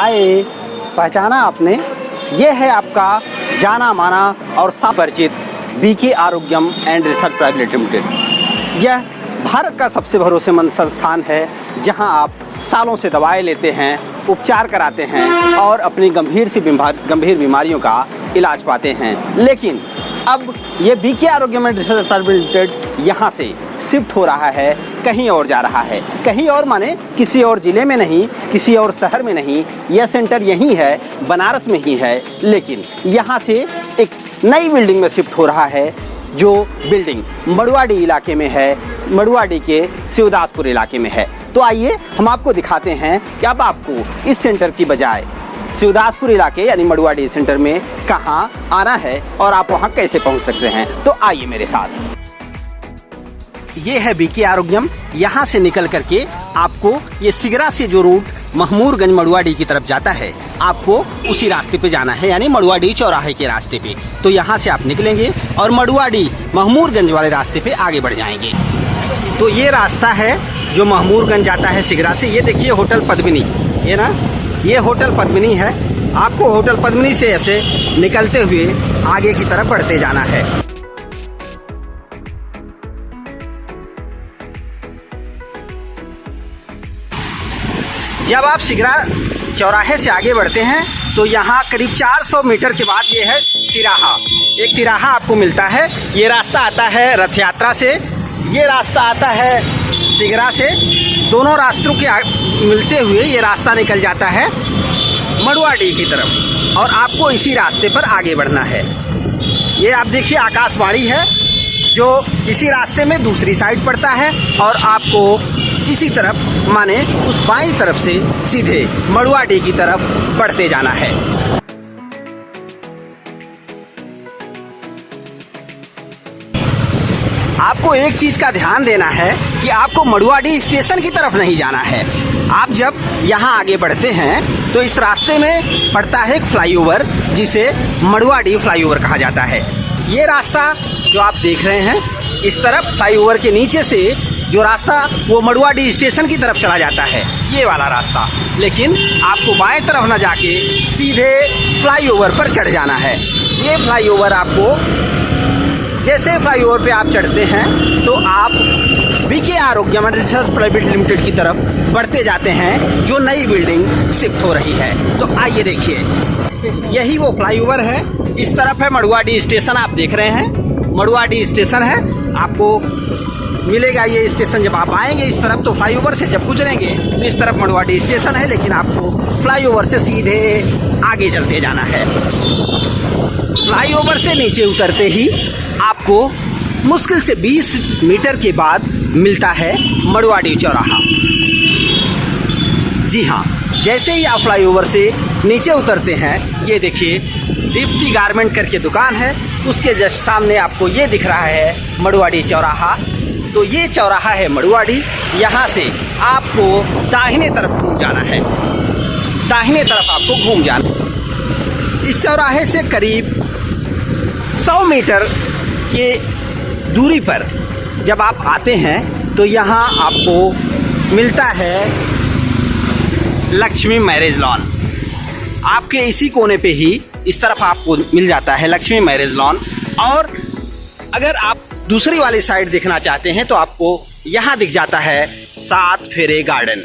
हाय, पहचाना आपने? ये है आपका जाना माना और परिचित BK Arogyam and research private limited. यह भारत का सबसे भरोसेमंद संस्थान है जहां आप सालों से दवाएं लेते हैं, उपचार कराते हैं और अपनी गंभीर बीमारियों का इलाज पाते हैं। लेकिन अब ये BK Arogyam and research private limited यहाँ से शिफ्ट हो रहा है, कहीं और जा रहा है। कहीं और माने किसी और ज़िले में नहीं, किसी और शहर में नहीं। यह सेंटर यहीं है, बनारस में ही है, लेकिन यहाँ से एक नई बिल्डिंग में शिफ्ट हो रहा है, जो बिल्डिंग मड़ुआडी इलाके में है, मड़ुआडी के शिवदासपुर इलाके में है। तो आइए हम आपको दिखाते हैं कि अब आपको इस सेंटर की बजाय शिवदासपुर इलाके यानी मड़ुआडी सेंटर में कहाँ आना है और आप वहाँ कैसे पहुँच सकते हैं। तो आइए मेरे साथ। ये है बीके आरोग्यम। यहाँ से निकल करके आपको ये सिगरा से जो रूट महमूरगंज मड़ुआडी की तरफ जाता है, आपको उसी रास्ते पे जाना है, यानी मड़ुआडी चौराहे के रास्ते पे। तो यहाँ से आप निकलेंगे और मड़ुआडी महमूरगंज वाले रास्ते पे आगे बढ़ जाएंगे। तो ये रास्ता है जो महमूरगंज जाता है सिगरा से। ये देखिए होटल पद्मिनी, ये ना, ये होटल पद्मिनी है। आपको होटल पद्मिनी से ऐसे निकलते हुए आगे की तरफ बढ़ते जाना है। जब आप सिगरा चौराहे से आगे बढ़ते हैं तो यहाँ करीब 400 मीटर के बाद ये है तिराहा। एक तिराहा आपको मिलता है। ये रास्ता आता है रथ यात्रा से, ये रास्ता आता है सिगरा से। दोनों रास्तों के मिलते हुए ये रास्ता निकल जाता है मड़ुआडी की तरफ और आपको इसी रास्ते पर आगे बढ़ना है। ये आप देखिए आकाशवाणी है जो इसी रास्ते में दूसरी साइड पड़ता है और आपको इसी तरफ माने उस बाईं तरफ से सीधे मड़ुआडी की तरफ बढ़ते जाना है। आपको एक चीज का ध्यान देना है कि आपको मड़ुआडी स्टेशन की तरफ नहीं जाना है। आप जब यहाँ आगे बढ़ते हैं तो इस रास्ते में पड़ता है एक फ्लाईओवर जिसे मड़ुआडी फ्लाईओवर कहा जाता है। ये रास्ता जो आप देख रहे हैं, इस तरफ फ्लाईओवर के नीचे से जो रास्ता वो मड़ुआडी स्टेशन की तरफ चला जाता है, ये वाला रास्ता। लेकिन आपको बाएं तरफ ना जाके सीधे फ्लाईओवर पर चढ़ जाना है। ये फ्लाईओवर आपको, जैसे फ्लाईओवर पे आप चढ़ते हैं तो आप BK Arogyam and research private limited की तरफ बढ़ते जाते हैं, जो नई बिल्डिंग शिफ्ट हो रही है। तो आइए देखिए, यही वो फ्लाईओवर है। इस तरफ है मड़ुआडी स्टेशन, आप देख रहे हैं मड़ुआडी स्टेशन है। आपको मिलेगा ये स्टेशन जब आप आएंगे इस तरफ, तो फ्लाईओवर से जब गुजरेंगे तो इस तरफ मड़ुआडी स्टेशन है, लेकिन आपको फ्लाईओवर से सीधे आगे चलते जाना है। फ्लाईओवर से नीचे उतरते ही आपको मुश्किल से 20 मीटर के बाद मिलता है मड़ुआडी चौराहा। जी हाँ, जैसे ही आप फ्लाईओवर से नीचे उतरते हैं, ये देखिए दीप्ति गारमेंट करके दुकान है, उसके जस्ट सामने आपको ये दिख रहा है मड़ुआडी चौराहा। तो ये चौराहा है मड़ुआडी। यहाँ से आपको दाहिने तरफ घूम जाना है, दाहिने तरफ आपको घूम जाना। इस चौराहे से करीब 100 मीटर के दूरी पर जब आप आते हैं तो यहाँ आपको मिलता है लक्ष्मी मैरिज लॉन। आपके इसी कोने पे ही इस तरफ आपको मिल जाता है लक्ष्मी मैरिज लॉन। और अगर आप दूसरी वाली साइड देखना चाहते हैं तो आपको यहाँ दिख जाता है 7 फेरे गार्डन।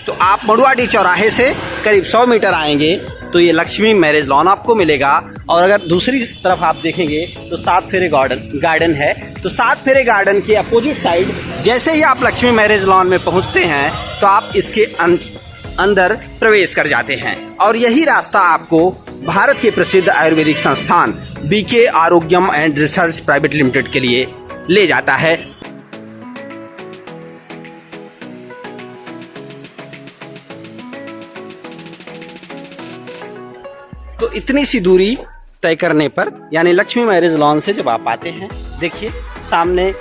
तो आप मड़ुआडी चौराहे से करीब 100 मीटर आएंगे तो ये लक्ष्मी मैरिज लॉन आपको मिलेगा। और अगर दूसरी तरफ आप देखेंगे तो 7 फेरे गार्डन है। तो 7 फेरे गार्डन के अपोजिट साइड जैसे ही आप लक्ष्मी मैरिज लॉन में पहुँचते हैं तो आप इसके अंदर प्रवेश कर जाते हैं और यही रास्ता आपको भारत के प्रसिद्ध आयुर्वेदिक संस्थान BK Arogyam and research private limited के लिए ले जाता है। तो इतनी सी दूरी तय करने पर, यानी लक्ष्मी मैरिज लॉन से जब आप आते हैं, देखिए सामने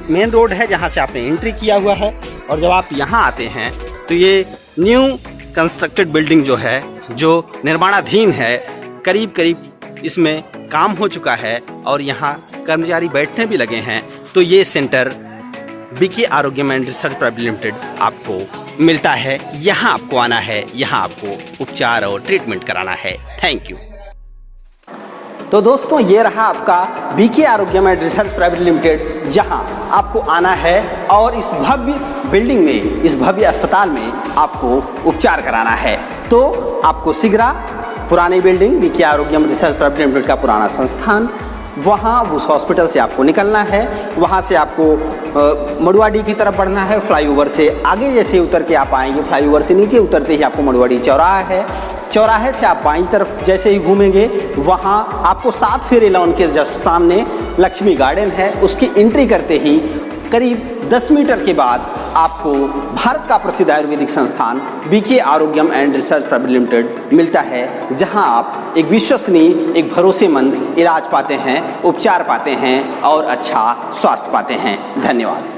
मेन रोड है जहां से आपने एंट्री किया हुआ है। और जब आप यहां आते हैं तो ये न्यू कंस्ट्रक्टेड बिल्डिंग जो है, जो निर्माणाधीन है, करीब करीब इसमें काम हो चुका है और यहाँ कर्मचारी बैठने भी लगे हैं। तो ये center BK Arogyam and research private limited आपको मिलता है। यहाँ आपको आना है, यहाँ आपको उपचार और ट्रीटमेंट कराना है। Thank you. तो दोस्तों, ये रहा आपका BK Arogyam and research private limited, जहां आपको आना है और इस भव्य बिल्डिंग में, इस भव्य अस्पताल में आपको उपचार कराना है। तो आपको सिगरा पुरानी बिल्डिंग, बीके आरोग्यम रिसर्च प्राइवेट लिमिटेड का पुराना संस्थान, वहाँ उस हॉस्पिटल से आपको निकलना है। वहाँ से आपको मड़ुआडी की तरफ बढ़ना है। फ्लाईओवर से आगे जैसे उतर के आप आएंगे, फ्लाईओवर से नीचे उतरते ही आपको मड़ुआडी चौराहा है। चौराहे से आप बाईं तरफ जैसे ही घूमेंगे, वहाँ आपको 7 फेरे लॉन के जस्ट सामने लक्ष्मी गार्डन है। उसकी एंट्री करते ही करीब 10 मीटर के बाद आपको भारत का प्रसिद्ध आयुर्वेदिक संस्थान BK Arogyam and research private limited मिलता है, जहां आप एक विश्वसनीय, एक भरोसेमंद इलाज पाते हैं, उपचार पाते हैं और अच्छा स्वास्थ्य पाते हैं। धन्यवाद।